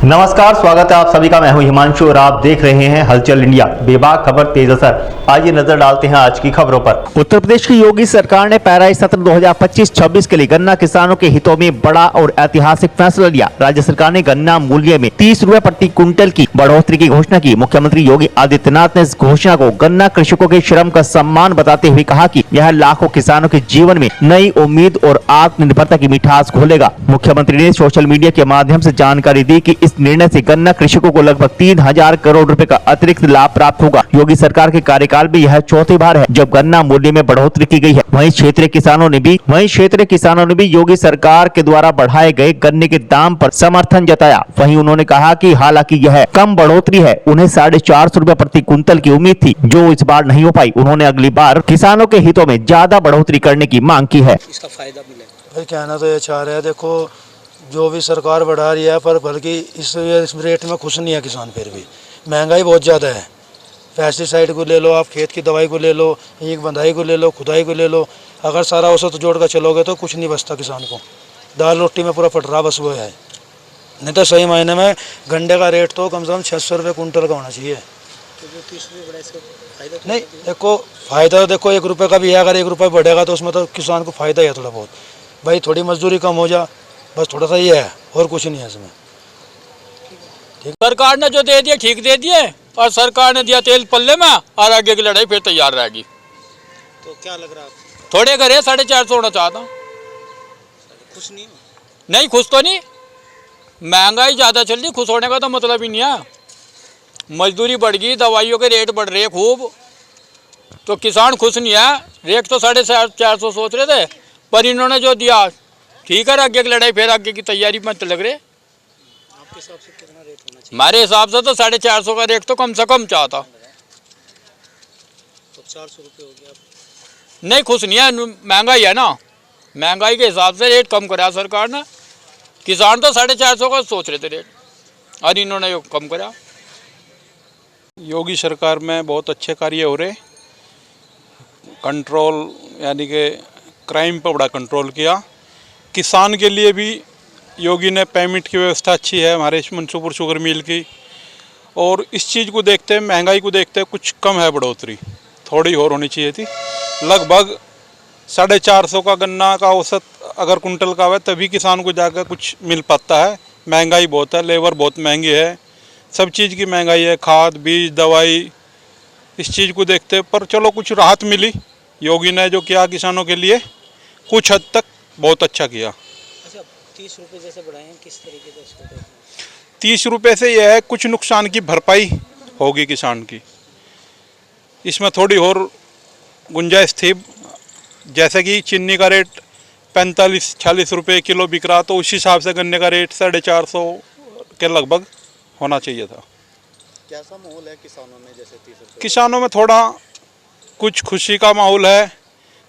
नमस्कार, स्वागत है आप सभी का। मैं हूं हिमांशु और आप देख रहे हैं हलचल इंडिया। बेबाक खबर तेज असर। आइए नजर डालते हैं आज की खबरों पर। उत्तर प्रदेश की योगी सरकार ने पैराई सत्र 2025-26 के लिए गन्ना किसानों के हितों में बड़ा और ऐतिहासिक फैसला लिया। राज्य सरकार ने गन्ना मूल्य में 30 रुपए प्रति क्विंटल की बढ़ोतरी की घोषणा की। मुख्यमंत्री योगी आदित्यनाथ ने इस घोषणा को गन्ना कृषकों के श्रम का सम्मान बताते हुए कहा कि यह लाखों किसानों के जीवन में नई उम्मीद और आत्मनिर्भरता की मिठास घोलेगा। मुख्यमंत्री ने सोशल मीडिया के माध्यम से जानकारी दी कि इस निर्णय से गन्ना कृषकों को लगभग 3000 करोड़ रुपए का अतिरिक्त लाभ प्राप्त होगा। योगी सरकार के कार्यकाल में यह चौथी बार है जब गन्ना मूल्य में बढ़ोतरी की गई है। वहीं क्षेत्रीय किसानों ने भी योगी सरकार के द्वारा बढ़ाए गए गन्ने के दाम पर समर्थन जताया। वहीं उन्होंने कहा कि हालांकि यह कम बढ़ोतरी है, उन्हें 450 रुपए प्रति क्विंटल की उम्मीद थी, जो इस बार नहीं हो पाई। उन्होंने अगली बार किसानों के हितों में ज्यादा बढ़ोतरी करने की मांग की है। इसका फायदा मिलेगा। भाई कहना तो ये चाह रहे हैं, देखो जो भी सरकार बढ़ा रही है पर बल्कि इस रेट में खुश नहीं है किसान। फिर भी महंगाई बहुत ज़्यादा है। पेस्टिसाइड को ले लो, आप खेत की दवाई को ले लो, ईख बंधाई को ले लो, खुदाई को ले लो, अगर सारा औसत जोड़ कर चलोगे तो कुछ नहीं बचता किसान को। दाल रोटी में पूरा फटरा बस वो है। नहीं तो सही मायने में गंडे का रेट तो कम से कम 600 रुपये कुंटल का होना चाहिए। तो जो 30 रुपये बढ़ा इसका फायदा नहीं, देखो फायदा तो देखो 1 रुपये का भी है। अगर 1 रुपये बढ़ेगा तो उसमें तो किसान को फायदा ही है थोड़ा बहुत। भाई थोड़ी मजदूरी कम हो जा, बस थोड़ा सा ये है और कुछ नहीं है इसमें। सरकार ने जो दे दिया ठीक दे दिए, और सरकार ने दिया तेल पल्ले में, और आगे की लड़ाई फिर तैयार रहेगी। तो क्या लग रहा है? थोड़े घरे 450 होना चाहता हूँ। खुश नहीं हो? नहीं, खुश तो नहीं। महंगाई ज़्यादा चल रही, खुश होने का तो मतलब ही नहीं है। मजदूरी बढ़ गई, दवाइयों के रेट बढ़ रहे खूब, तो किसान खुश नहीं है। रेट तो 450 सोच रहे थे, पर इन्होंने जो दिया ठीक है। आगे की लड़ाई फिर आगे की तैयारी में लग रहे। आपके हिसाब से कितना रेट होना चाहिए? हमारे हिसाब से तो 450 का रेट तो कम से कम चाहता। तो 400 रुपये हो गया। नहीं, खुश नहीं है। महंगाई है ना, महंगाई के हिसाब से रेट कम करा सरकार ने। किसान तो 450 का सोच रहे थे रेट, और इन्होंने कम करा। योगी सरकार में बहुत अच्छे कार्य हो रहे। कंट्रोल यानी कि क्राइम पर बड़ा कंट्रोल किया। किसान के लिए भी योगी ने पेमेंट की व्यवस्था अच्छी है हमारे मंसूपुर शुगर मिल की। और इस चीज़ को देखते हैं, महंगाई को देखते हैं, कुछ कम है बढ़ोतरी, थोड़ी और होनी चाहिए थी। लगभग 450 का गन्ना का औसत अगर कुंटल का है तभी किसान को जाकर कुछ मिल पाता है। महंगाई बहुत है, लेबर बहुत महंगी है, सब चीज़ की महंगाई है, खाद बीज दवाई। इस चीज़ को देखते पर चलो कुछ राहत मिली। योगी ने जो किया किसानों के लिए कुछ हद तक बहुत अच्छा किया। अच्छा, 30 रुपये जैसे बढ़ाए हैं, किस तरीके से इसको देखते हैं? 30 रुपये से यह है कुछ नुकसान की भरपाई होगी किसान की। इसमें थोड़ी और गुंजाइश थी, जैसे कि चीनी का रेट 45-46 रुपये किलो बिक रहा, तो उस हिसाब से गन्ने का रेट 450 के लगभग होना चाहिए था। कैसा माहौल है किसानों में? जैसे 30 रुपये किसानों में थोड़ा कुछ खुशी का माहौल है।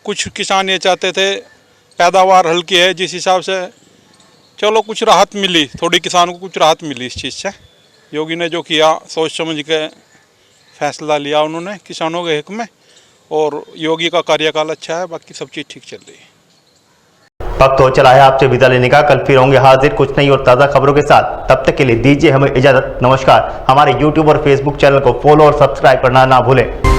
कुछ किसान ये चाहते थे पैदावार हल्की है, जिस हिसाब से चलो कुछ राहत मिली, थोड़ी किसान को कुछ राहत मिली इस चीज़ से। योगी ने जो किया सोच समझ के फैसला लिया उन्होंने किसानों के हित में, और योगी का कार्यकाल अच्छा है, बाकी सब चीज़ ठीक चल रही है। वक्त तो चला है आपसे विदा लेने का। कल फिर होंगे हाजिर कुछ नई और ताज़ा खबरों के साथ। तब तक के लिए दीजिए हमें इजाज़त। नमस्कार। हमारे YouTube और Facebook चैनल को फॉलो और सब्सक्राइब करना ना भूलें।